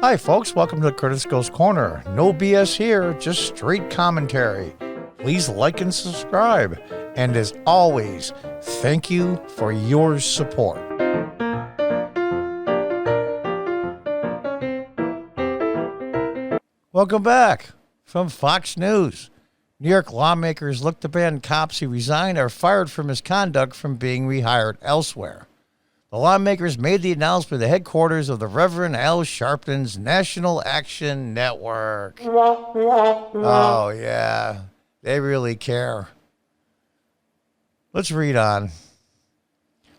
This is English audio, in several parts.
Hi folks, welcome to Curtis Goes Corner. No BS here, just straight commentary. Please like and subscribe. And as always, thank you for your support. Welcome back from Fox News. New York lawmakers look to ban cops who resigned or fired for misconduct from being rehired elsewhere. The lawmakers made the announcement at the headquarters of the Reverend Al Sharpton's National Action Network. Oh, yeah. They really care. Let's read on.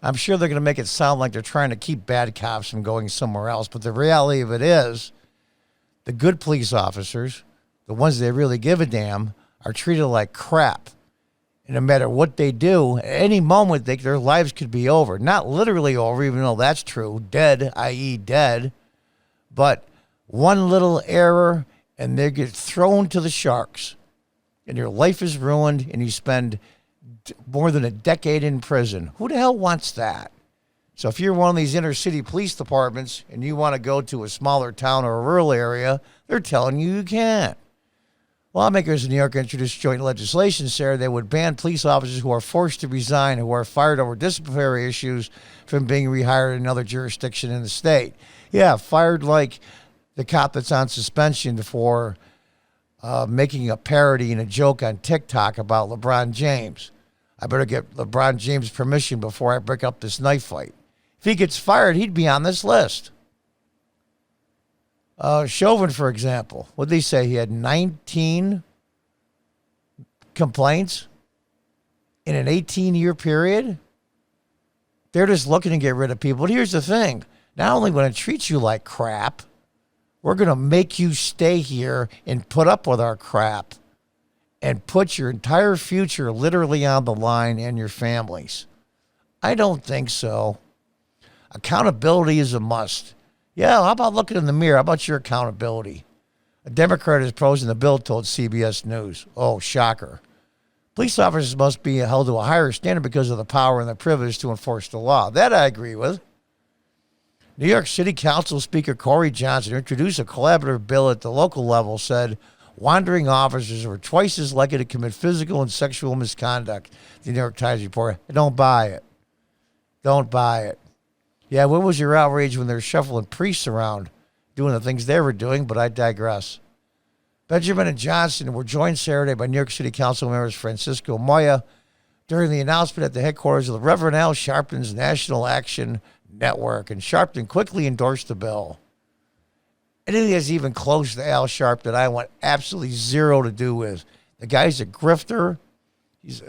I'm sure they're going to make it sound like they're trying to keep bad cops from going somewhere else, but the reality of it is the good police officers, the ones that really give a damn, are treated like crap. And no matter what they do, at any moment, their lives could be over. Not literally over, even though that's true. Dead, i.e. dead. But one little error, and they get thrown to the sharks. And your life is ruined, and you spend more than a decade in prison. Who the hell wants that? So if you're one of these inner city police departments, and you want to go to a smaller town or a rural area, they're telling you can't. Lawmakers in New York introduced joint legislation, Sarah, that would ban police officers who are forced to resign, who are fired over disciplinary issues, from being rehired in another jurisdiction in the state. Yeah, fired like the cop that's on suspension for making a parody and a joke on TikTok about LeBron James. I better get LeBron James' permission before I break up this knife fight. If he gets fired, he'd be on this list. Chauvin, for example, what did they say? He had 19 complaints in an 18-year period. They're just looking to get rid of people. But here's the thing. Not only going to treat you like crap, we're going to make you stay here and put up with our crap and put your entire future literally on the line and your families. I don't think so. Accountability is a must. Yeah, how about looking in the mirror? How about your accountability? A Democrat is opposing the bill, told CBS News. Oh, shocker. Police officers must be held to a higher standard because of the power and the privilege to enforce the law. That I agree with. New York City Council Speaker Corey Johnson introduced a collaborative bill at the local level, said wandering officers were twice as likely to commit physical and sexual misconduct, the New York Times reported. Don't buy it. Don't buy it. Yeah, what was your outrage when they were shuffling priests around doing the things they were doing? But I digress. Benjamin and Johnson were joined Saturday by New York City Council members Francisco Moya during the announcement at the headquarters of the Reverend Al Sharpton's National Action Network. And Sharpton quickly endorsed the bill. Anything that's even close to Al Sharpton, I want absolutely zero to do with. The guy's a grifter. He's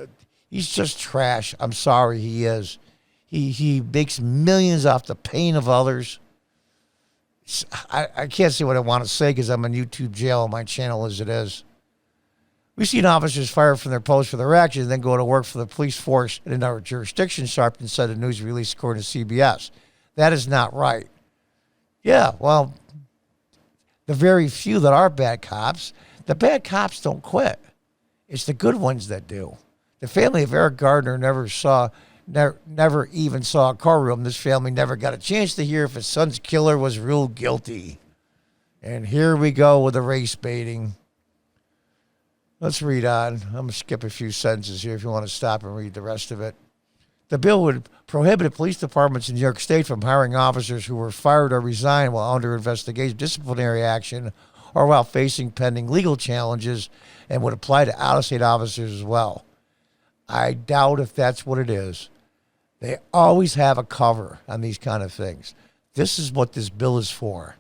just trash. I'm sorry, he is. He makes millions off the pain of others. I can't say what I want to say because I'm in YouTube jail on my channel as it is. We've seen officers fired from their posts for their actions and then go to work for the police force in another jurisdiction, Sharpton said in a news release according to CBS. That is not right. Yeah, well, the very few that are bad cops, the bad cops don't quit. It's the good ones that do. The family of Eric Gardner never even saw a courtroom. This family never got a chance to hear if his son's killer was real guilty. And here we go with the race baiting. Let's read on. I'm going to skip a few sentences here if you want to stop and read the rest of it. The bill would prohibit police departments in New York State from hiring officers who were fired or resigned while under investigation, disciplinary action, or while facing pending legal challenges, and would apply to out-of-state officers as well. I doubt if that's what it is. They always have a cover on these kind of things. This is what this bill is for.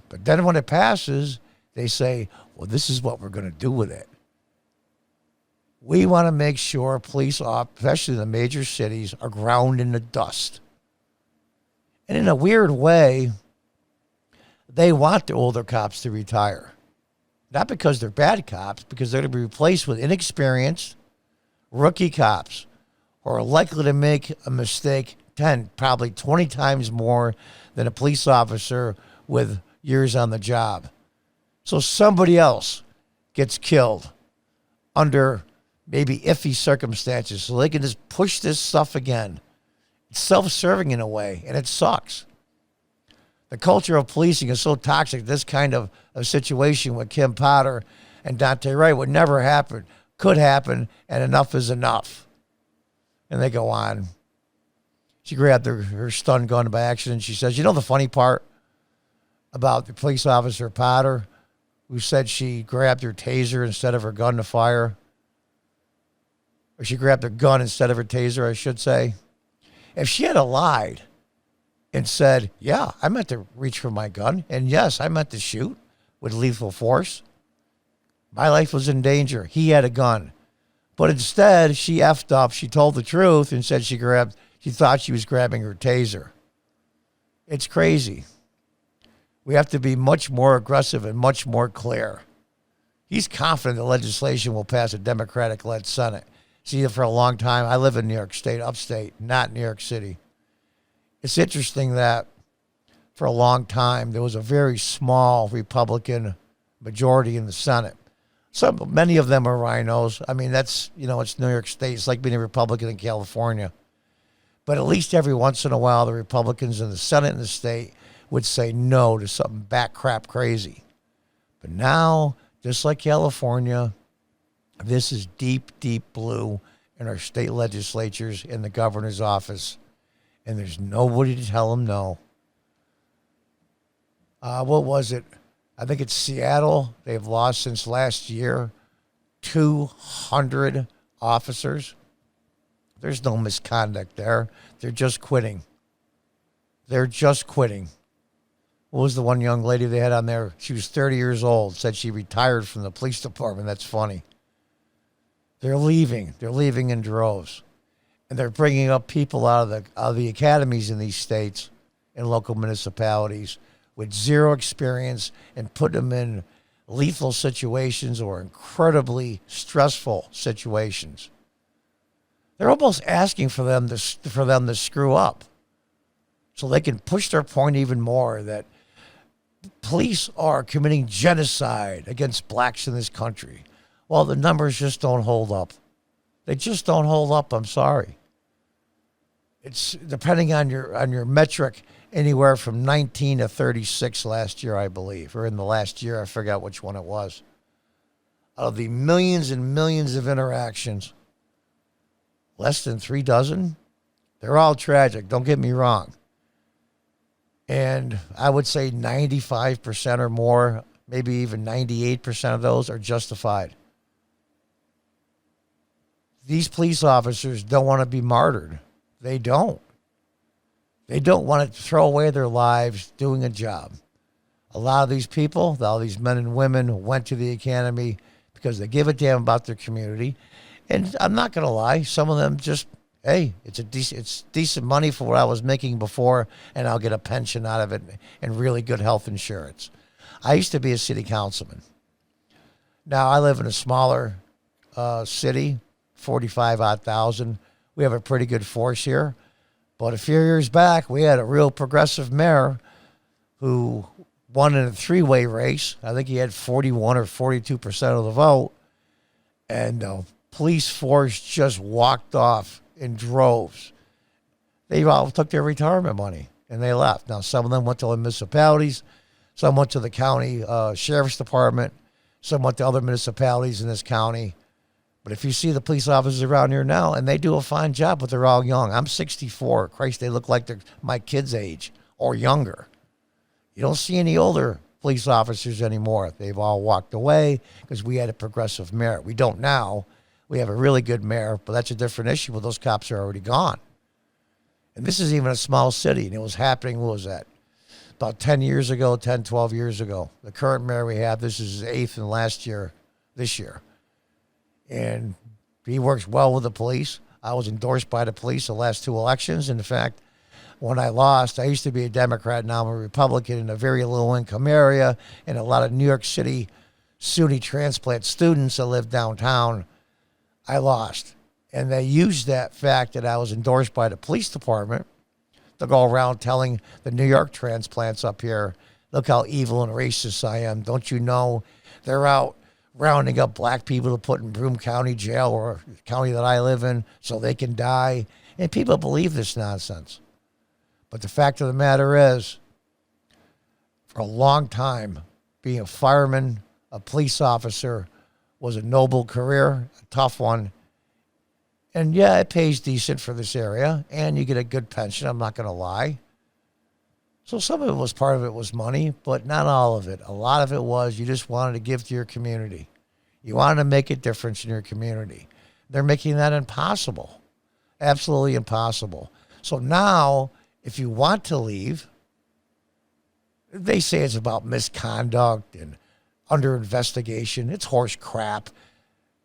But then when it passes, they say, well, this is what we're going to do with it. We want to make sure police, especially in the major cities, are ground in the dust. And in a weird way, they want the older cops to retire. Not because they're bad cops, because they're going to be replaced with inexperienced, rookie cops who are likely to make a mistake 10, probably 20 times more than a police officer with years on the job. So somebody else gets killed under maybe iffy circumstances so they can just push this stuff again. It's self-serving in a way, and it sucks. The culture of policing is so toxic. This kind of a situation with Kim Potter and Dante Wright would never happen, could happen, and enough is enough. And they go on. She grabbed her stun gun by accident. She says, you know the funny part about the police officer Potter, who said she grabbed her taser instead of her gun to fire? Or she grabbed her gun instead of her taser, I should say. If she had lied and said, yeah, I meant to reach for my gun, and yes, I meant to shoot with lethal force, my life was in danger. He had a gun. But instead, she effed up. She told the truth and said she thought she was grabbing her taser. It's crazy. We have to be much more aggressive and much more clear. He's confident the legislation will pass a Democratic-led Senate. See, for a long time, I live in New York State, upstate, not New York City. It's interesting that for a long time, there was a very small Republican majority in the Senate. Many of them are rhinos. I mean, it's New York State. It's like being a Republican in California. But at least every once in a while, the Republicans in the Senate and the state would say no to something bat crap crazy. But now, just like California, this is deep, deep blue in our state legislatures, in the governor's office, and there's nobody to tell them no. What was it? I think it's Seattle. They've lost since last year 200 officers. There's no misconduct there. They're just quitting. They're just quitting. What was the one young lady they had on there? She was 30 years old, said she retired from the police department. That's funny. They're leaving. They're leaving in droves. And they're bringing up people out of the academies in these states and local municipalities with zero experience and put them in lethal situations or incredibly stressful situations. They're almost asking for them to screw up so they can push their point even more that police are committing genocide against blacks in this country. Well, the numbers just don't hold up. They just don't hold up. I'm sorry. It's depending on your metric, anywhere from 19 to 36 last year, I believe, or in the last year, I forgot which one it was. Out of the millions and millions of interactions, less than 3 dozen, they're all tragic. Don't get me wrong. And I would say 95% or more, maybe even 98% of those are justified. These police officers don't want to be martyred. They don't. They don't want to throw away their lives doing a job. A lot of these people, all these men and women went to the academy because they give a damn about their community. And I'm not going to lie, some of them just, hey, it's decent money for what I was making before, and I'll get a pension out of it and really good health insurance. I used to be a city councilman. Now I live in a smaller city, 45,000. We have a pretty good force here. But a few years back, we had a real progressive mayor who won in a three-way race. I think he had 41 or 42% of the vote. And the police force just walked off in droves. They all took their retirement money, and they left. Now, some of them went to the municipalities. Some went to the county sheriff's department. Some went to other municipalities in this county. But if you see the police officers around here now, and they do a fine job, but they're all young. I'm 64. Christ, they look like they're my kids' age or younger. You don't see any older police officers anymore. They've all walked away because we had a progressive mayor. We don't now. We have a really good mayor, but that's a different issue. Well, those cops are already gone. And this is even a small city, and it was happening, what was that? About 10 years ago, 10, 12 years ago. The current mayor we have, this is his 8th and this year. And he works well with the police. I was endorsed by the police the last 2 elections. In fact, when I lost, I used to be a Democrat, now I'm a Republican in a very low-income area, and a lot of New York City SUNY transplant students that live downtown. I lost. And they used that fact that I was endorsed by the police department to go around telling the New York transplants up here, look how evil and racist I am. Don't you know they're out rounding up black people to put in Broome County jail, or the county that I live in, so they can die. And people believe this nonsense. But the fact of the matter is, for a long time. Being a fireman, a police officer was a noble career, a tough one. And yeah, it pays decent for this area, and you get a good pension, I'm not going to lie. So some of it was, part of it was money, but not all of it. A lot of it was you just wanted to give to your community. You wanted to make a difference in your community. They're making that impossible. Absolutely impossible. So now, if you want to leave, they say it's about misconduct and under investigation. It's horse crap.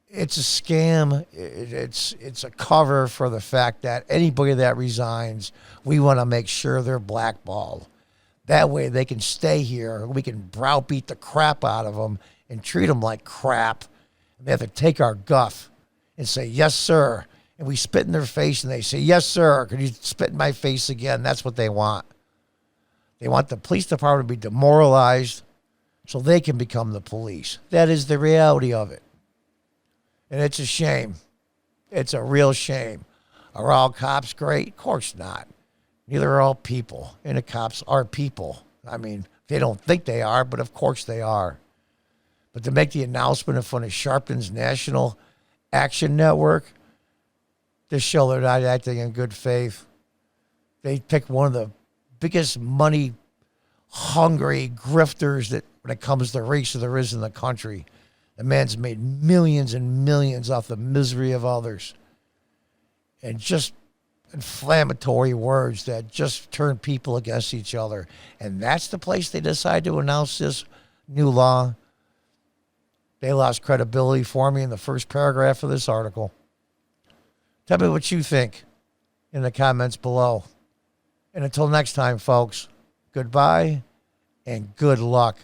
It's a scam. It's a cover for the fact that anybody that resigns, we want to make sure they're blackballed. That way they can stay here. We can browbeat the crap out of them and treat them like crap. And they have to take our guff and say, yes, sir. And we spit in their face and they say, yes, sir. Could you spit in my face again? That's what they want. They want the police department to be demoralized so they can become the police. That is the reality of it. And it's a shame. It's a real shame. Are all cops great? Of course not. Neither are all people. And the cops are people. I mean, they don't think they are, but of course they are. But to make the announcement in front of Sharpton's National Action Network, to show they're not acting in good faith, they pick one of the biggest money-hungry grifters that, when it comes to race, there is in the country. The man's made millions and millions off the misery of others. And just inflammatory words that just turn people against each other. And that's the place they decide to announce this new law. They lost credibility for me in the first paragraph of this article. Tell me what you think in the comments below. And until next time, folks, goodbye and good luck.